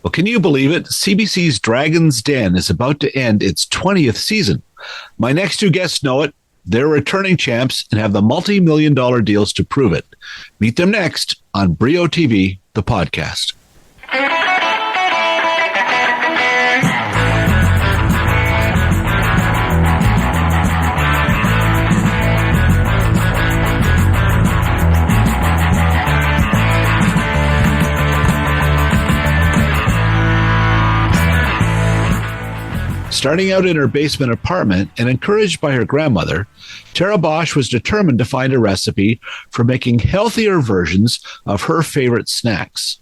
Well, can you believe it? CBC's Dragon's Den is about to end its 20th season. My next two guests know it. They're returning champs and have the multi-million-dollar deals to prove it. Meet them next on Brio TV, the podcast. Starting out in her basement apartment and encouraged by her grandmother, Tara Bosch was determined to find a recipe for making healthier versions of her favorite snacks.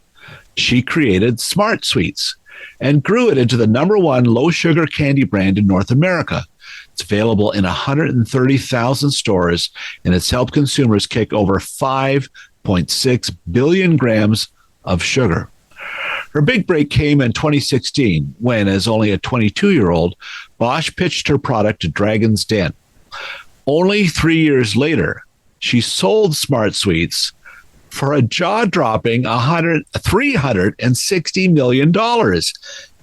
She created SmartSweets and grew it into the #1 low-sugar candy brand in North America. It's available in 130,000 stores, and it's helped consumers kick over 5.6 billion grams of sugar. Her big break came in 2016 when, as only a 22-year-old, Bosch pitched her product to Dragon's Den. Only 3 years later, she sold SmartSweets for a jaw-dropping $360 million,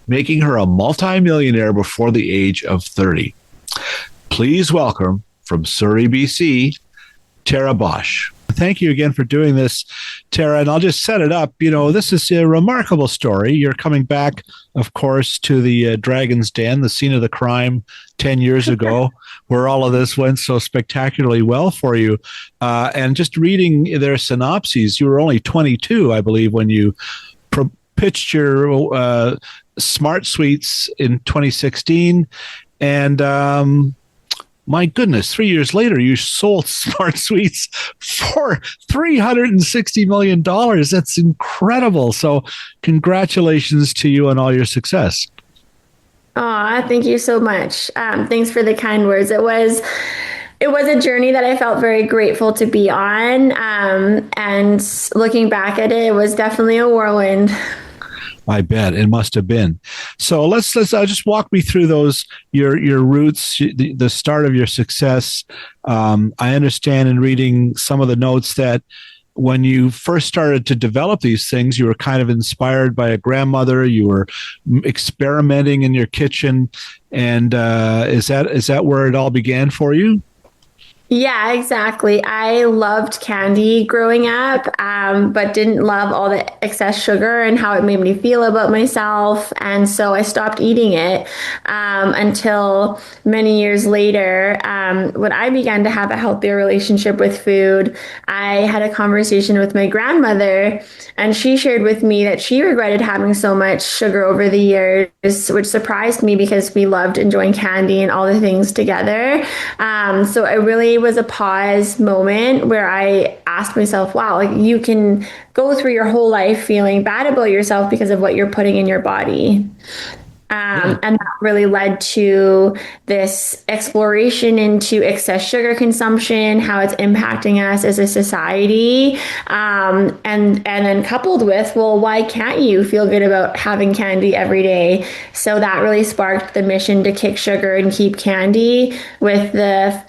making her a multimillionaire before the age of 30. Please welcome, from Surrey, BC, Tara Bosch. Thank you again for doing this, Tara. And I'll just set it up. You know, this is a remarkable story. You're coming back, of course, to the Dragon's Den, the scene of the crime 10 years ago, where all of this went so spectacularly well for you. And just reading their synopses, you were only 22, I believe, when you pitched your SmartSweets in 2016. And my goodness, 3 years later, you sold SmartSweets for $360 million. That's incredible. So congratulations to you on all your success. Aw, thank you so much. Thanks for the kind words. It was a journey that I felt very grateful to be on. And looking back at it, it was definitely a whirlwind. I bet it must have been. So let's just walk me through those your roots, the start of your success. I understand in reading some of the notes that when you first started to develop these things, you were kind of inspired by a grandmother. You were experimenting in your kitchen, and is that where it all began for you? Yeah, exactly. I loved candy growing up, but didn't love all the excess sugar and how it made me feel about myself. And so I stopped eating it until many years later, when I began to have a healthier relationship with food. I had a conversation with my grandmother, and she shared with me that she regretted having so much sugar over the years, which surprised me because we loved enjoying candy and all the things together. So it really was a pause moment where I asked myself, wow, like you can go through your whole life feeling bad about yourself because of what you're putting in your body. And that really led to this exploration into excess sugar consumption, how it's impacting us as a society. And then coupled with, well, why can't you feel good about having candy every day? So that really sparked the mission to kick sugar and keep candy, with the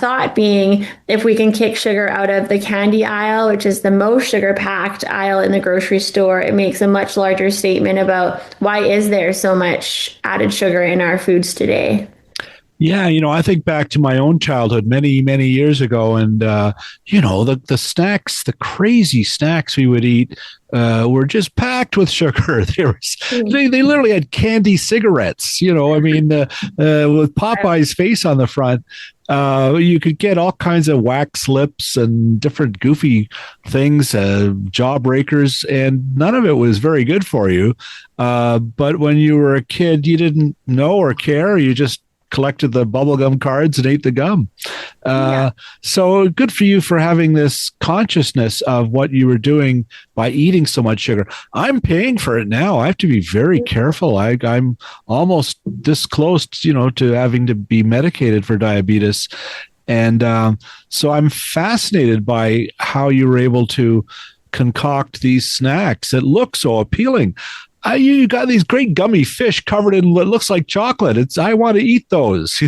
thought being, if we can kick sugar out of the candy aisle, which is the most sugar-packed aisle in the grocery store, it makes a much larger statement about why is there so much added sugar in our foods today. Yeah, I think back to my own childhood many, many years ago, and the snacks, the crazy snacks we would eat were just packed with sugar. They literally had candy cigarettes, with Popeye's face on the front. You could get all kinds of wax lips and different goofy things, jawbreakers, and none of it was very good for you. But when you were a kid, you didn't know or care. You just collected the bubblegum cards and ate the gum. So good for you for having this consciousness of what you were doing by eating so much sugar. I'm paying for it now. I have to be very careful. I'm almost this close, to having to be medicated for diabetes. And so I'm fascinated by how you were able to concoct these snacks that look so appealing. You got these great gummy fish covered in what looks like chocolate. I want to eat those.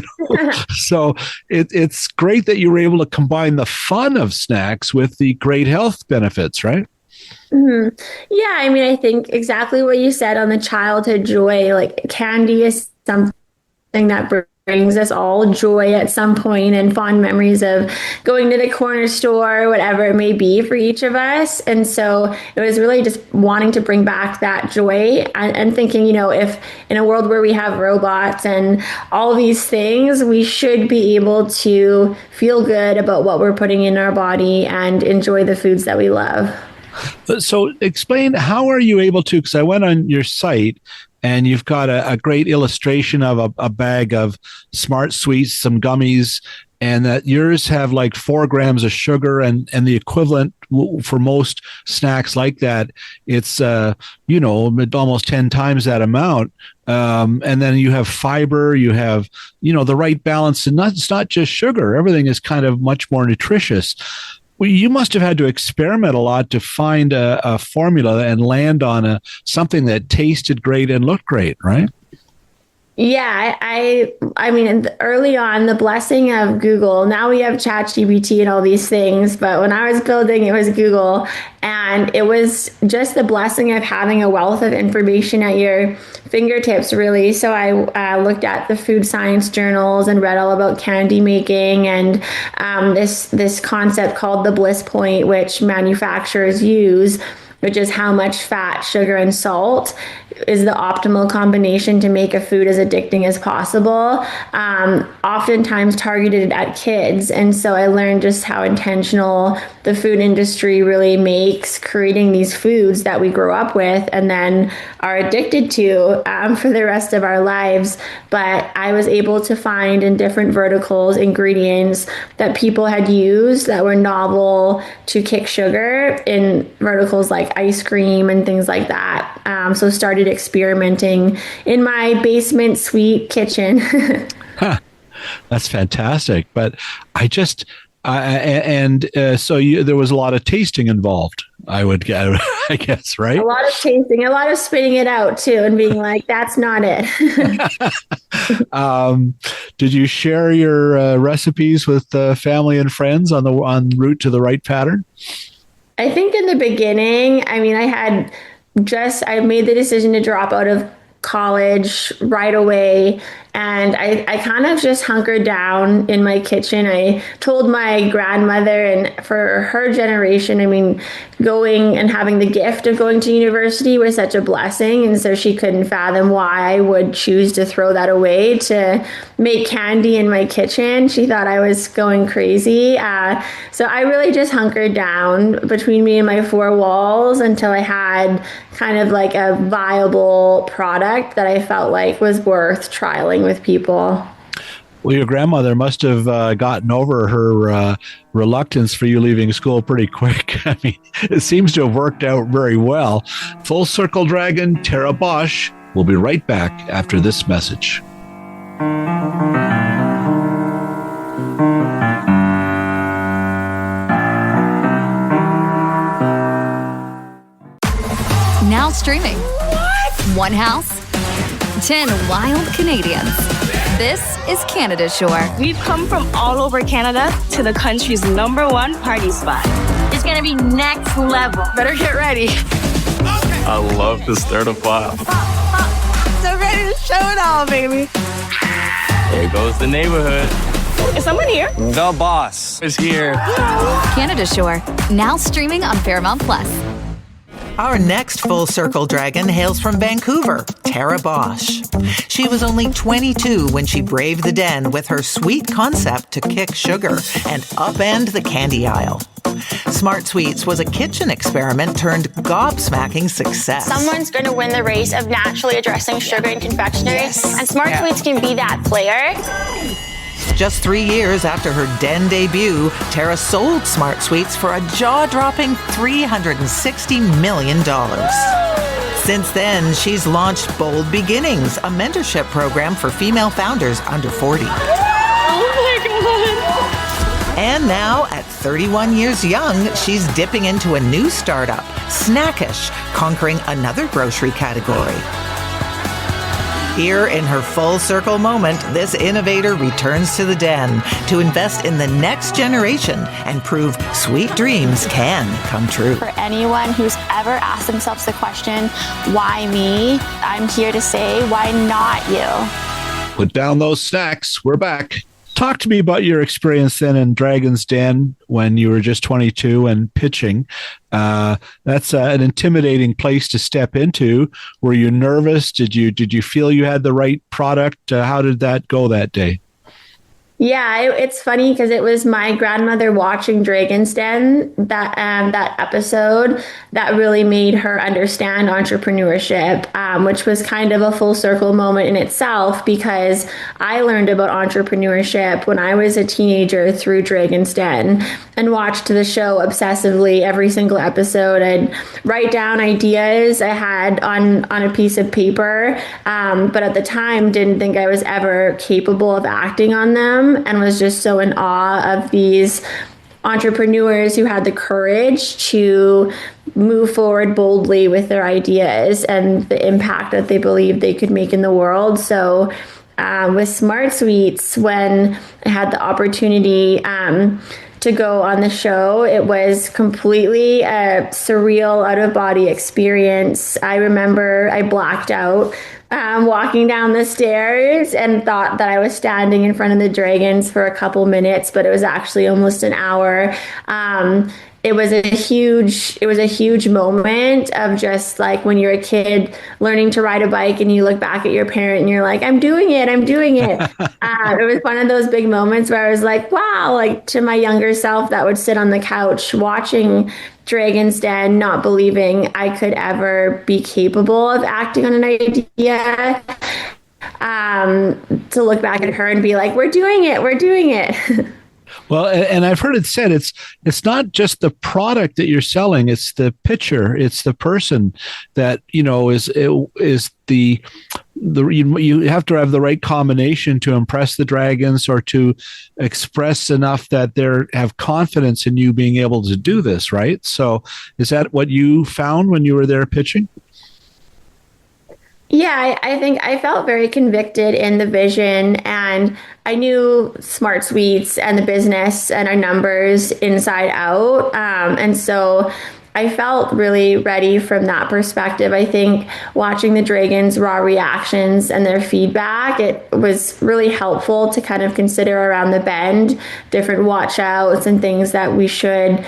So it's great that you were able to combine the fun of snacks with the great health benefits, right? Yeah, I mean, I think exactly what you said on the childhood joy. Like candy is something that brings us all joy at some point and fond memories of going to the corner store, whatever it may be for each of us. And so it was really just wanting to bring back that joy and thinking, if in a world where we have robots and all these things, we should be able to feel good about what we're putting in our body and enjoy the foods that we love. So explain, how are you able to, because I went on your site and you've got a great illustration of a bag of SmartSweets, some gummies, and that yours have like 4 grams of sugar, and the equivalent for most snacks like that, it's almost 10 times that amount. And then you have fiber, you have the right balance, and it's not just sugar. Everything is kind of much more nutritious. Well, you must have had to experiment a lot to find a formula and land on something that tasted great and looked great, right? Yeah, I mean, early on, the blessing of Google. Now we have ChatGPT and all these things, but when I was building, it was Google, and it was just the blessing of having a wealth of information at your fingertips, really. So I looked at the food science journals and read all about candy making and this concept called the bliss point, which manufacturers use, which is how much fat, sugar, and salt is the optimal combination to make a food as addicting as possible, oftentimes targeted at kids. And so I learned just how intentional the food industry really makes creating these foods that we grow up with and then are addicted to for the rest of our lives. But I was able to find in different verticals ingredients that people had used that were novel to kick sugar in verticals like ice cream and things like that. So started experimenting in my basement sweet kitchen. Huh, that's fantastic. But I just, there was a lot of tasting involved, I would get, I guess, right? A lot of tasting, a lot of spitting it out too, and being like, "That's not it." Did you share your recipes with family and friends on route to the right pattern? I think in the beginning, I mean, I made the decision to drop out of college right away. And I kind of just hunkered down in my kitchen. I told my grandmother, and for her generation, I mean, going and having the gift of going to university was such a blessing. And so she couldn't fathom why I would choose to throw that away to make candy in my kitchen. She thought I was going crazy. So I really just hunkered down between me and my 4 walls until I had kind of like a viable product that I felt like was worth trialing with people. Well, your grandmother must have gotten over her reluctance for you leaving school pretty quick. I mean, it seems to have worked out very well. Full Circle Dragon, Tara Bosch. We'll be right back after this message. Now streaming. One house, 10 wild Canadians. This is Canada Shore. We've come from all over Canada to the country's #1 party spot. It's gonna be next level. Better get ready. I love to start a fire. So ready to show it all, baby. There goes the neighborhood. Is someone here? The boss is here. Canada Shore, now streaming on Paramount Plus. Our next Full Circle Dragon hails from Vancouver, Tara Bosch. She was only 22 when she braved the den with her sweet concept to kick sugar and upend the candy aisle. SmartSweets was a kitchen experiment turned gobsmacking success. Someone's going to win the race of naturally addressing sugar in confectionery, and SmartSweets can be that player. Just 3 years after her den debut, Tara sold SmartSweets for a jaw-dropping $360 million. Since then, she's launched Bold Beginnings, a mentorship program for female founders under 40. Oh my God. And now, at 31 years young, she's dipping into a new startup, Snackish, conquering another grocery category. Here in her full circle moment, this innovator returns to the den to invest in the next generation and prove sweet dreams can come true. For anyone who's ever asked themselves the question, why me? I'm here to say, why not you? Put down those snacks. We're back. Talk to me about your experience then in Dragon's Den when you were just 22 and pitching. That's an intimidating place to step into. Were you nervous? Did you feel you had the right product? How did that go that day? Yeah, it's funny because it was my grandmother watching Dragon's Den, that episode, that really made her understand entrepreneurship, which was kind of a full circle moment in itself, because I learned about entrepreneurship when I was a teenager through Dragon's Den and watched the show obsessively every single episode. I'd write down ideas I had on a piece of paper, but at the time didn't think I was ever capable of acting on them, and was just so in awe of these entrepreneurs who had the courage to move forward boldly with their ideas and the impact that they believed they could make in the world. So with SmartSweets, when I had the opportunity to go on the show, it was completely a surreal, out-of-body experience. I remember I blacked out walking down the stairs and thought that I was standing in front of the dragons for a couple minutes, but it was actually almost an hour. It was a huge moment of just like when you're a kid learning to ride a bike and you look back at your parent and you're like, I'm doing it. It was one of those big moments where I was like, wow, like to my younger self that would sit on the couch watching Dragon's Den, not believing I could ever be capable of acting on an idea, to look back at her and be like, we're doing it. Well, and I've heard it said it's not just the product that you're selling; it's the pitcher, it's the person that is the you have to have the right combination to impress the dragons or to express enough that they have confidence in you being able to do this, right? So, is that what you found when you were there pitching? Yeah, I think I felt very convicted in the vision, and I knew SmartSweets and the business and our numbers inside out. And so I felt really ready from that perspective. I think watching the dragons' raw reactions and their feedback, it was really helpful to kind of consider around the bend different watch outs and things that we should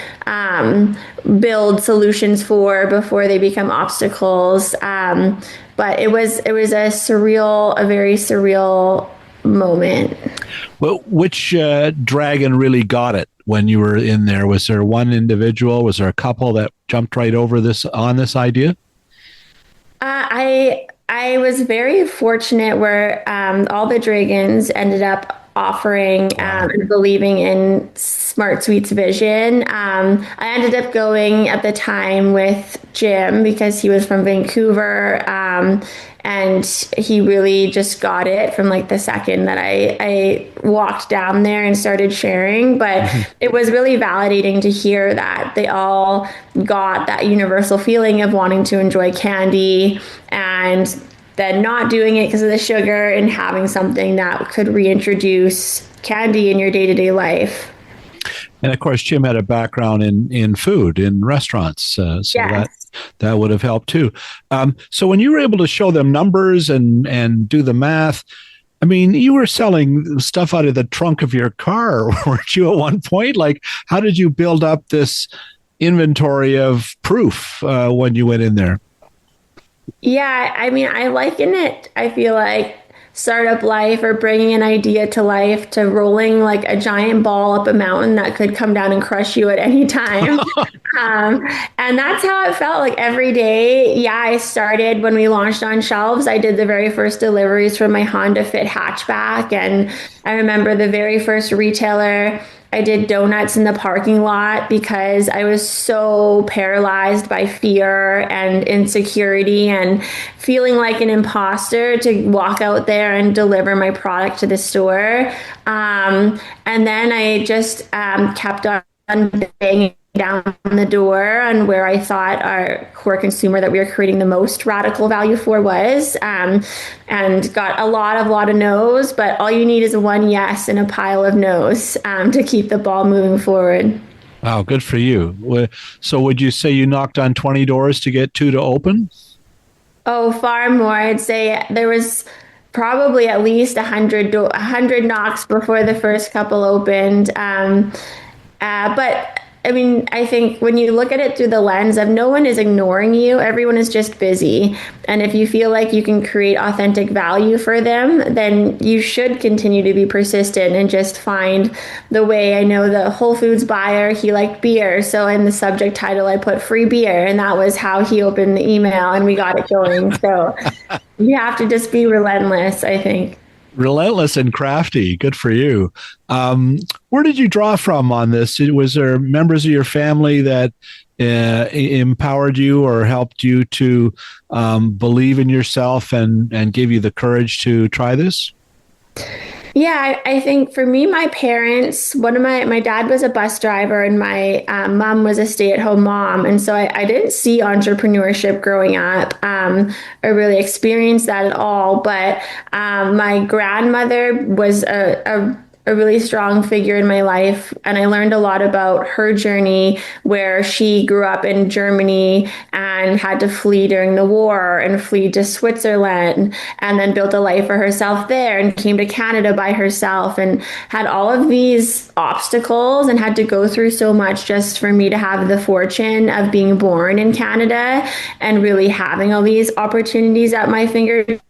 build solutions for before they become obstacles. But it was a very surreal moment. Well, which dragon really got it when you were in there? Was there one individual? Was there a couple that jumped right over this idea? I was very fortunate where all the dragons ended up offering and believing in SmartSweets' vision. I ended up going at the time with Jim because he was from Vancouver, and he really just got it from like the second that I walked down there and started sharing. But it was really validating to hear that they all got that universal feeling of wanting to enjoy candy and then not doing it because of the sugar and having something that could reintroduce candy in your day-to-day life. And of course, Jim had a background in food, in restaurants, so yes. that would have helped too. So when you were able to show them numbers and do the math, I mean, you were selling stuff out of the trunk of your car, weren't you, at one point? Like, how did you build up this inventory of proof when you went in there? Yeah, I mean, I liken it, I feel like, startup life or bringing an idea to life to rolling like a giant ball up a mountain that could come down and crush you at any time. And that's how it felt like every day. Yeah, I started when we launched on shelves. I did the very first deliveries from my Honda Fit hatchback. And I remember the very first retailer I did donuts in the parking lot because I was so paralyzed by fear and insecurity and feeling like an imposter to walk out there and deliver my product to the store. And then I just kept on banging down the door on where I thought our core consumer that we were creating the most radical value for was, and got a lot of no's, but all you need is one yes and a pile of no's to keep the ball moving forward. Wow, good for you. So would you say you knocked on 20 doors to get two to open? Oh, far more. I'd say there was probably at least 100 knocks before the first couple opened. But I mean, I think when you look at it through the lens of no one is ignoring you, everyone is just busy. And if you feel like you can create authentic value for them, then you should continue to be persistent and just find the way. I know the Whole Foods buyer, he liked beer. So in the subject title, I put free beer, and that was how he opened the email and we got it going. So you have to just be relentless, I think. Relentless and crafty. Good for you. Where did you draw from on this? Was there members of your family that empowered you or helped you to believe in yourself and give you the courage to try this? Yeah, I think for me, my parents, my dad was a bus driver and my mom was a stay-at-home mom. And so I didn't see entrepreneurship growing up or really experience that at all. But my grandmother was a really strong figure in my life. And I learned a lot about her journey where she grew up in Germany and had to flee during the war and flee to Switzerland and then built a life for herself there and came to Canada by herself and had all of these obstacles and had to go through so much just for me to have the fortune of being born in Canada and really having all these opportunities at my fingertips.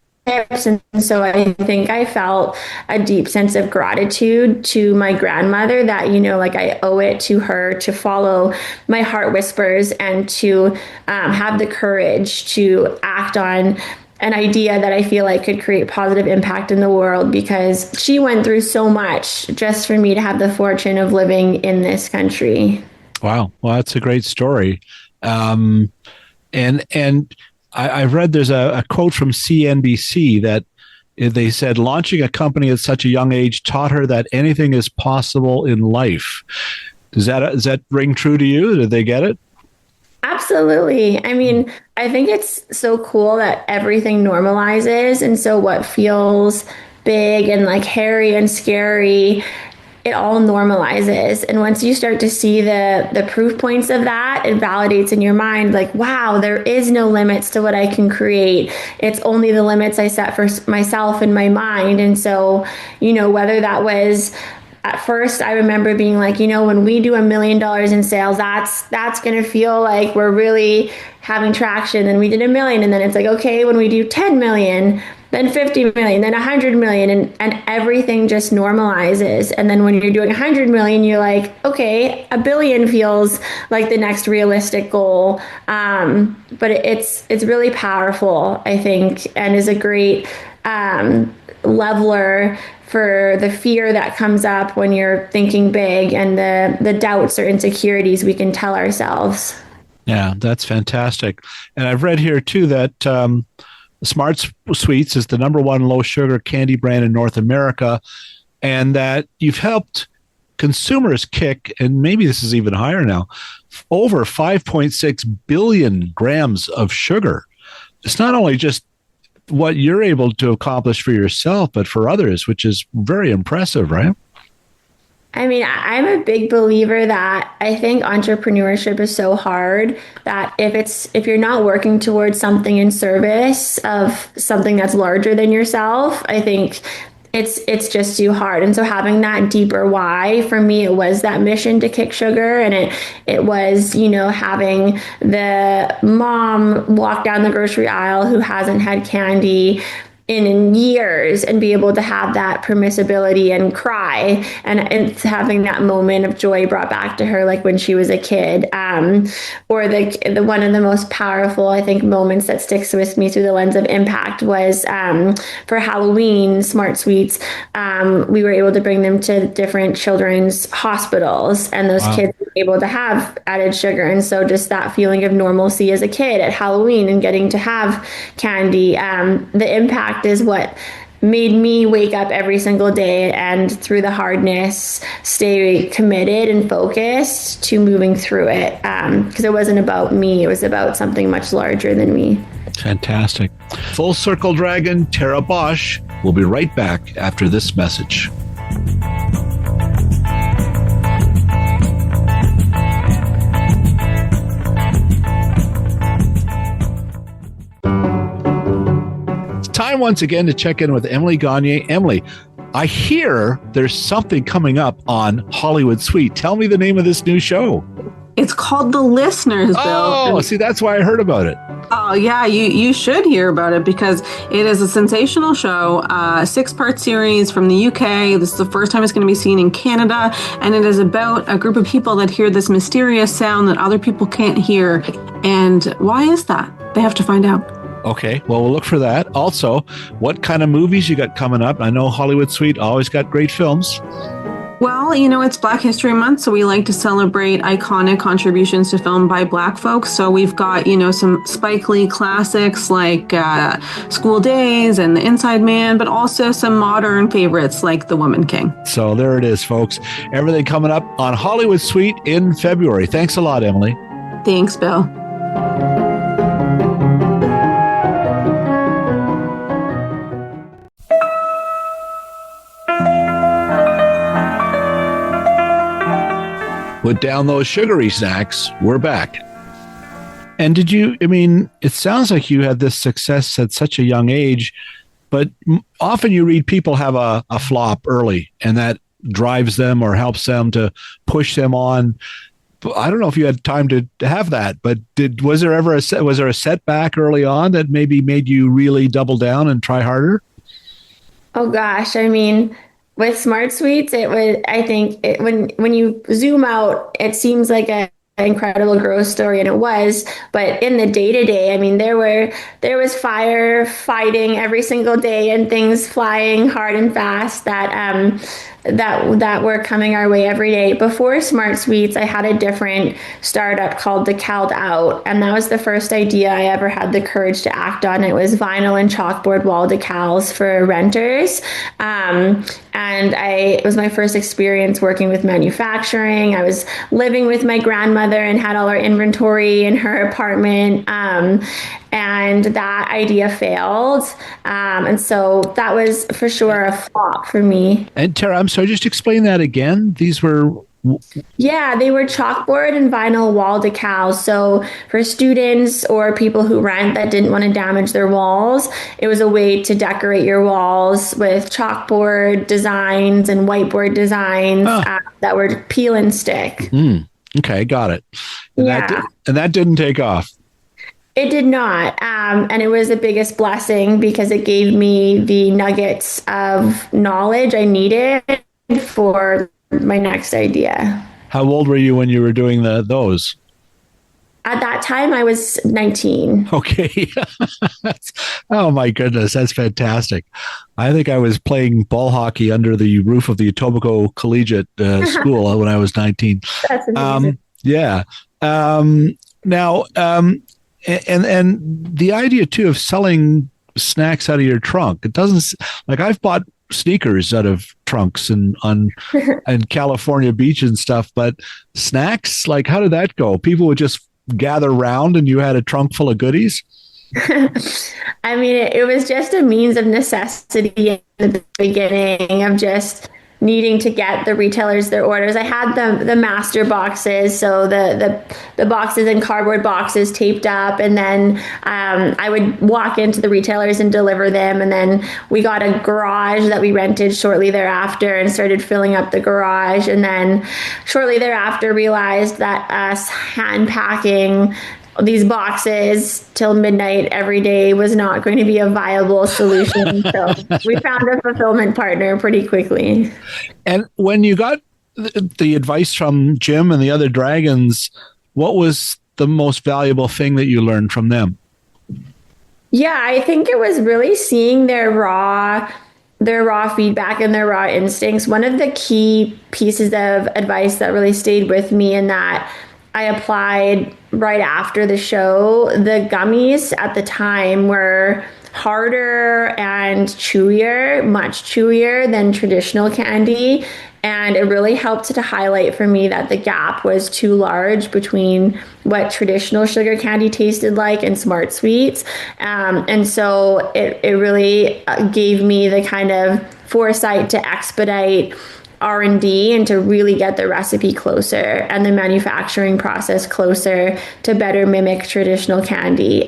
And so I think I felt a deep sense of gratitude to my grandmother that, like I owe it to her to follow my heart whispers and to have the courage to act on an idea that I feel like could create positive impact in the world because she went through so much just for me to have the fortune of living in this country. Wow. Well, that's a great story. And I've read there's a quote from CNBC that they said launching a company at such a young age taught her that anything is possible in life. Does that ring true to you? Did they get it? Absolutely. I mean, I think it's so cool that everything normalizes. And so what feels big and like hairy and scary, it all normalizes. And once you start to see the proof points of that, it validates in your mind, like, wow, there is no limits to what I can create. It's only the limits I set for myself in my mind. And so, whether that was at first, I remember being like, when we do $1 million in sales, that's going to feel like we're really having traction. And we did 1 million. And then it's like, okay, when we do 10 million, then 50 million, then 100 million, and everything just normalizes. And then when you're doing 100 million, you're like, okay, 1 billion feels like the next realistic goal. But it's really powerful, I think, and is a great leveler for the fear that comes up when you're thinking big and the doubts or insecurities we can tell ourselves. Yeah, that's fantastic. And I've read here too that SmartSweets is the #1 low sugar candy brand in North America, and that you've helped consumers kick, and maybe this is even higher now, over 5.6 billion grams of sugar. It's not only just what you're able to accomplish for yourself, but for others, which is very impressive, right? I mean, I'm a big believer that I think entrepreneurship is so hard that if you're not working towards something in service of something that's larger than yourself, I think it's just too hard. And so having that deeper why, for me, it was that mission to kick sugar. And it was, having the mom walk down the grocery aisle who hasn't had candy in years and be able to have that permissibility and cry and having that moment of joy brought back to her, like when she was a kid. Or the one of the most powerful, I think, moments that sticks with me through the lens of impact was for Halloween, SmartSweets. We were able to bring them to different children's hospitals, and those kids were able to have added sugar. And so just that feeling of normalcy as a kid at Halloween and getting to have candy, the impact is what made me wake up every single day and through the hardness stay committed and focused to moving through it, because it wasn't about me, it was about something much larger than me. Fantastic. Full Circle Dragon Tara Bosch will be right back after this message. time once again to check in with Emily Gagne. Emily, I hear there's something coming up on Hollywood Sweet. Tell me the name of this new show. It's called The Listeners, Bill. Oh, see, that's why I heard about it. Oh, yeah, you should hear about it because it is a sensational show, 6-part series from the UK. This is the first time it's going to be seen in Canada, and it is about a group of people that hear this mysterious sound that other people can't hear. And why is that? They have to find out. Okay, well, we'll look for that. Also, what kind of movies you got coming up? I know Hollywood Sweet always got great films. Well, it's Black History Month, so we like to celebrate iconic contributions to film by Black folks. So we've got, some Spike Lee classics like School Days and The Inside Man, but also some modern favorites like The Woman King. So there it is, folks. Everything coming up on Hollywood Sweet in February. Thanks a lot, Emily. Thanks, Bill. Put down those sugary snacks. We're back. And it sounds like you had this success at such a young age, but often you read people have a flop early and that drives them or helps them to push them on. I don't know if you had time to have that, but was there a setback early on that maybe made you really double down and try harder? Oh gosh, with SmartSweets, it was, I think, when you zoom out, it seems like an incredible growth story, and it was. But in the day-to-day, there was fire fighting every single day and things flying hard and fast that were coming our way every day. Before SmartSweets, I had a different startup called Decaled Out, and that was the first idea I ever had the courage to act on. It was vinyl and chalkboard wall decals for renters. And it was my first experience working with manufacturing. I was living with my grandmother and had all our inventory in her apartment. And that idea failed. And so that was for sure a flop for me. And Tara, I'm sorry, just explain that again. These were... Yeah, they were chalkboard and vinyl wall decals. So for students or people who rent that didn't want to damage their walls, it was a way to decorate your walls with chalkboard designs and whiteboard designs that were peel and stick. Okay, got it. And that didn't take off. It did not. And it was the biggest blessing because it gave me the nuggets of knowledge I needed for my next idea. How old were you when you were doing those? At that time, I was 19. Okay. Oh, my goodness. That's fantastic. I think I was playing ball hockey under the roof of the Etobicoke Collegiate School when I was 19. That's amazing. Yeah. Now, and the idea, too, of selling snacks out of your trunk. It doesn't, like, I've bought sneakers out of trunks and California beach and stuff, but snacks, like, how did that go? People would just gather round and you had a trunk full of goodies? It was just a means of necessity in the beginning of just needing to get the retailers their orders. I had the master boxes, so the boxes in cardboard boxes taped up, and then I would walk into the retailers and deliver them, and then we got a garage that we rented shortly thereafter and started filling up the garage, and then shortly thereafter realized that us hand packing these boxes till midnight every day was not going to be a viable solution. So we found a fulfillment partner pretty quickly. And when you got the advice from Jim and the other dragons, what was the most valuable thing that you learned from them? Yeah, I think it was really seeing their raw feedback and their raw instincts. One of the key pieces of advice that really stayed with me and that I applied right after the show, the gummies at the time were harder and chewier, much chewier than traditional candy. And it really helped to highlight for me that the gap was too large between what traditional sugar candy tasted like and SmartSweets. And so it really gave me the kind of foresight to expedite R&D and to really get the recipe closer and the manufacturing process closer to better mimic traditional candy.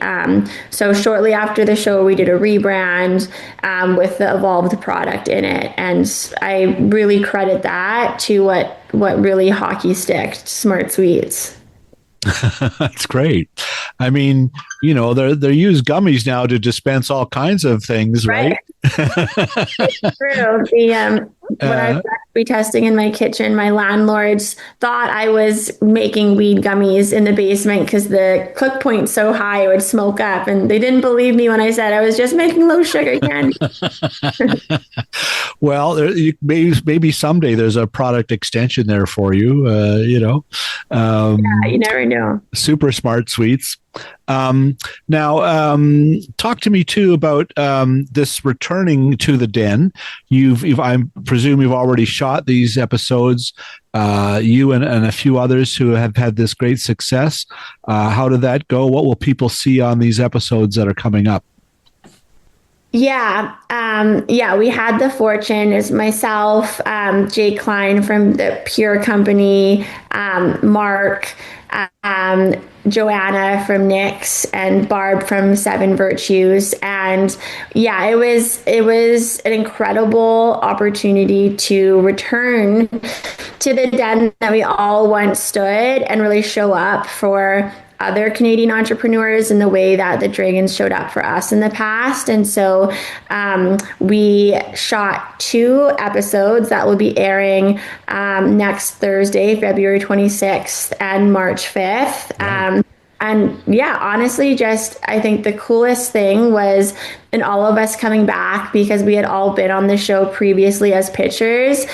So shortly after the show, we did a rebrand with the evolved product in it. And I really credit that to what really hockey sticked SmartSweets. That's great. I mean, they use gummies now to dispense all kinds of things, right? It's true. When I was recipe testing in my kitchen, my landlords thought I was making weed gummies in the basement because the cook point's so high it would smoke up, and they didn't believe me when I said I was just making low sugar candy. Well, maybe someday there's a product extension there for you. Yeah, you never know. Super SmartSweets. Now, talk to me too about this returning to the den. I presume you've already shot these episodes. You and a few others who have had this great success. How did that go? What will people see on these episodes that are coming up? Yeah. We had the fortune as myself, Jay Klein from the Pure Company, Mark, Joanna from NYX, and Barb from Seven Virtues. And yeah, it was an incredible opportunity to return to the den that we all once stood and really show up for other Canadian entrepreneurs in the way that the Dragons showed up for us in the past. And so we shot 2 episodes that will be airing next Thursday, February 26th and March 5th. And yeah, honestly, I think the coolest thing was in all of us coming back, because we had all been on the show previously as pitchers.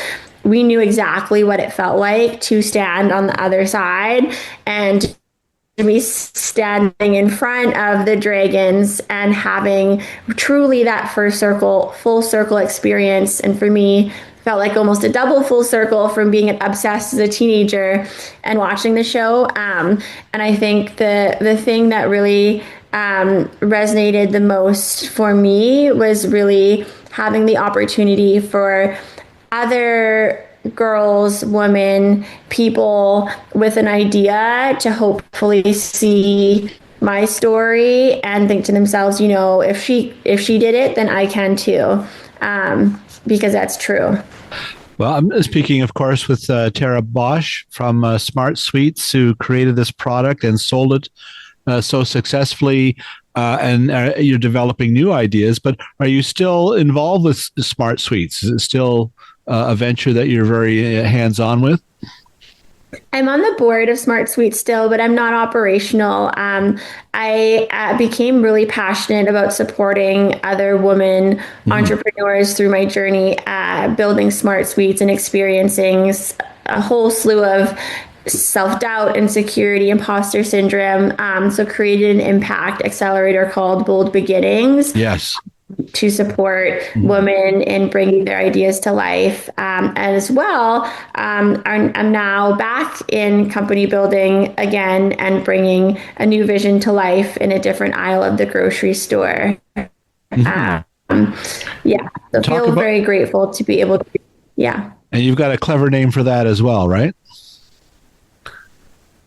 We knew exactly what it felt like to stand on the other side and be standing in front of the Dragons and having truly that full circle experience. And for me, felt like almost a double full circle from being obsessed as a teenager and watching the show. And I think the thing that really resonated the most for me was really having the opportunity for other girls, women, people with an idea to hopefully see my story and think to themselves, if she did it, then I can too, because that's true. Well, I'm speaking, of course, with Tara Bosch from SmartSweets, who created this product and sold it so successfully. And you're developing new ideas, but are you still involved with SmartSweets? Is it still a venture that you're very hands-on with? I'm on the board of SmartSweets still, but I'm not operational. I became really passionate about supporting other women entrepreneurs through my journey, building SmartSweets and experiencing a whole slew of self-doubt, insecurity, imposter syndrome. So created an impact accelerator called Bold Beginnings. Yes. To support women in bringing their ideas to life. And as well, I'm now back in company building again and bringing a new vision to life in a different aisle of the grocery store. So feel very grateful to be able to, yeah. And you've got a clever name for that as well, right?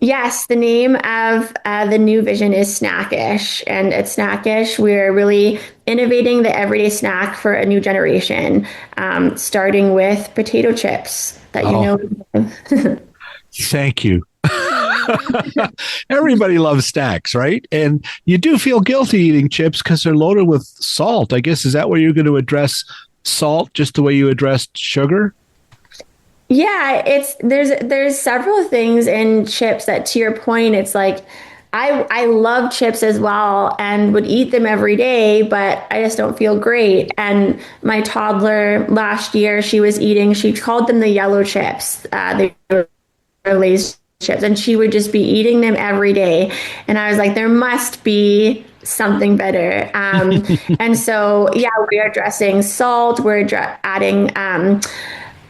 Yes, the name of the new vision is Snackish. And at Snackish, we're really innovating the everyday snack for a new generation, starting with potato chips that Thank you. Everybody loves snacks, right? And you do feel guilty eating chips because they're loaded with salt. I guess, is that where you're going to address salt just the way you addressed sugar? Yeah, there's several things in chips that, to your point, it's like I love chips as well and would eat them every day, but I just don't feel great. And my toddler last year, she called them the yellow chips. They were Lay's chips, and she would just be eating them every day. And I was like, there must be something better. And so, yeah, we are addressing salt. We're adding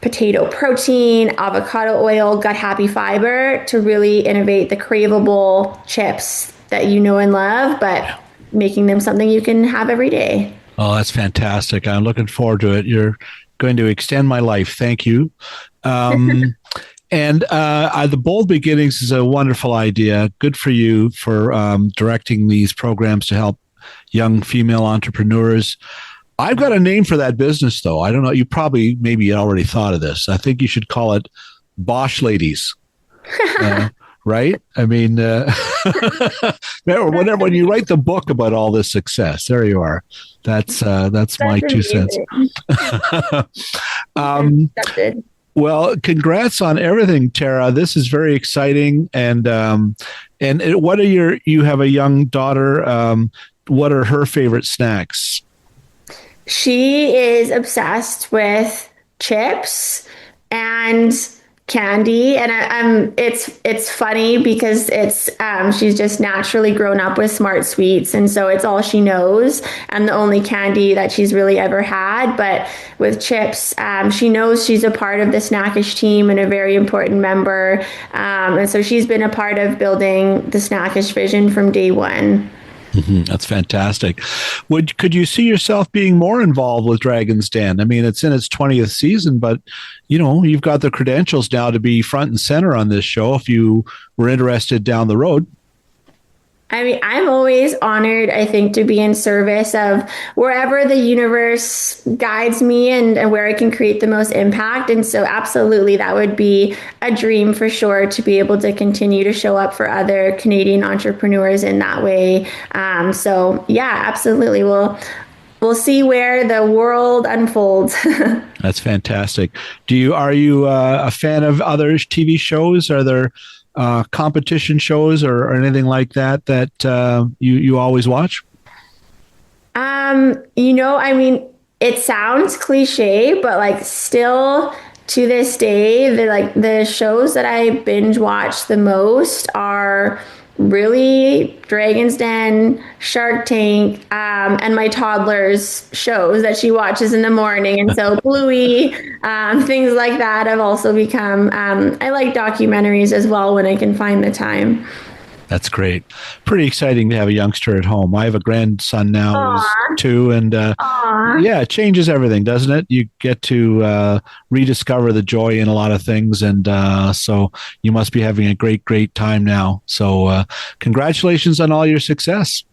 potato protein, avocado oil, gut happy fiber to really innovate the craveable chips that you know and love, but making them something you can have every day. Oh, that's fantastic. I'm looking forward to it. You're going to extend my life. Thank you. And the Bold Beginnings is a wonderful idea. Good for you for directing these programs to help young female entrepreneurs. I've got a name for that business, though. I don't know. You probably maybe already thought of this. I think you should call it Bosch Ladies. Right? I mean, when you write the book about all this success, there you are. That's my 2 cents. Well, congrats on everything, Tara. This is very exciting. And what are you have a young daughter. What are her favorite snacks? She is obsessed with chips and candy, and it's funny because she's just naturally grown up with SmartSweets, and so it's all she knows and the only candy that she's really ever had. But with chips, she knows she's a part of the Snackish team and a very important member, and so she's been a part of building the Snackish vision from day one. Mm-hmm. That's fantastic. Could you see yourself being more involved with Dragon's Den? I mean, it's in its 20th season, but you've got the credentials now to be front and center on this show if you were interested down the road. I mean, I'm always honored, I think, to be in service of wherever the universe guides me and where I can create the most impact. And so absolutely, that would be a dream for sure, to be able to continue to show up for other Canadian entrepreneurs in that way. So yeah, absolutely. We'll see where the world unfolds. That's fantastic. Are you a fan of other TV shows? Are there competition shows or anything like that you always watch? I mean, it sounds cliche, but still to this day, the shows that I binge watch the most are really Dragon's Den, Shark Tank, and my toddler's shows that she watches in the morning. And so Bluey, things like that have also become, I like documentaries as well when I can find the time. That's great. Pretty exciting to have a youngster at home. I have a grandson now who's 2, and it changes everything, doesn't it? You get to rediscover the joy in a lot of things, and so you must be having a great time now. So congratulations on all your success.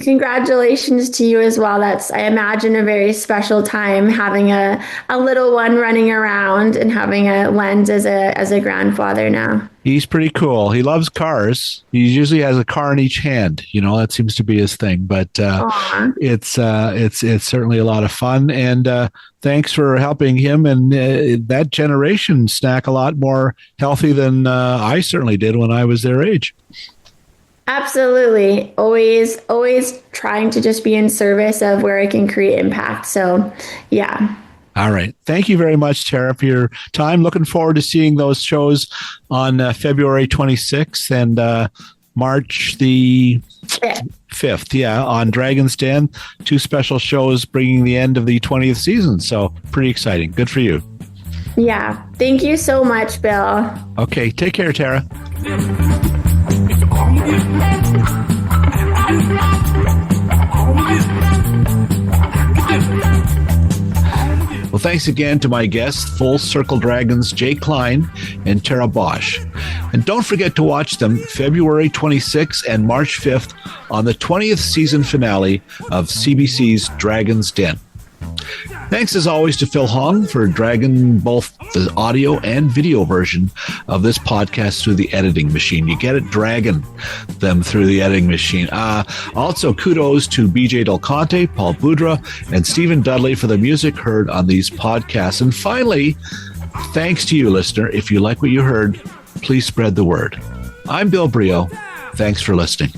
Congratulations to you as well. That's, I imagine, a very special time having a little one running around and having a lens as a grandfather now. He's pretty cool. He loves cars. He usually has a car in each hand. That seems to be his thing. But it's certainly a lot of fun. And thanks for helping him and that generation snack a lot more healthy than I certainly did when I was their age. Absolutely. Always trying to just be in service of where I can create impact. So, yeah. All right. Thank you very much, Tara, for your time. Looking forward to seeing those shows on February 26th and March the 5th. Yeah, on Dragon's Den. 2 special shows bringing the end of the 20th season. So pretty exciting. Good for you. Yeah. Thank you so much, Bill. Okay. Take care, Tara. Well, thanks again to my guests, Full Circle Dragons Jay Klein and Tara Bosch. And don't forget to watch them February 26th and March 5th on the 20th season finale of CBC's Dragon's Den. Thanks as always to Phil Hong for dragging both the audio and video version of this podcast through the editing machine. You get it, dragging them through the editing machine. Also, kudos to BJ Del Conte, Paul Boudra, and Stephen Dudley for the music heard on these podcasts. And finally, thanks to you, listener. If you like what you heard, please spread the word. I'm Bill Brio. Thanks for listening.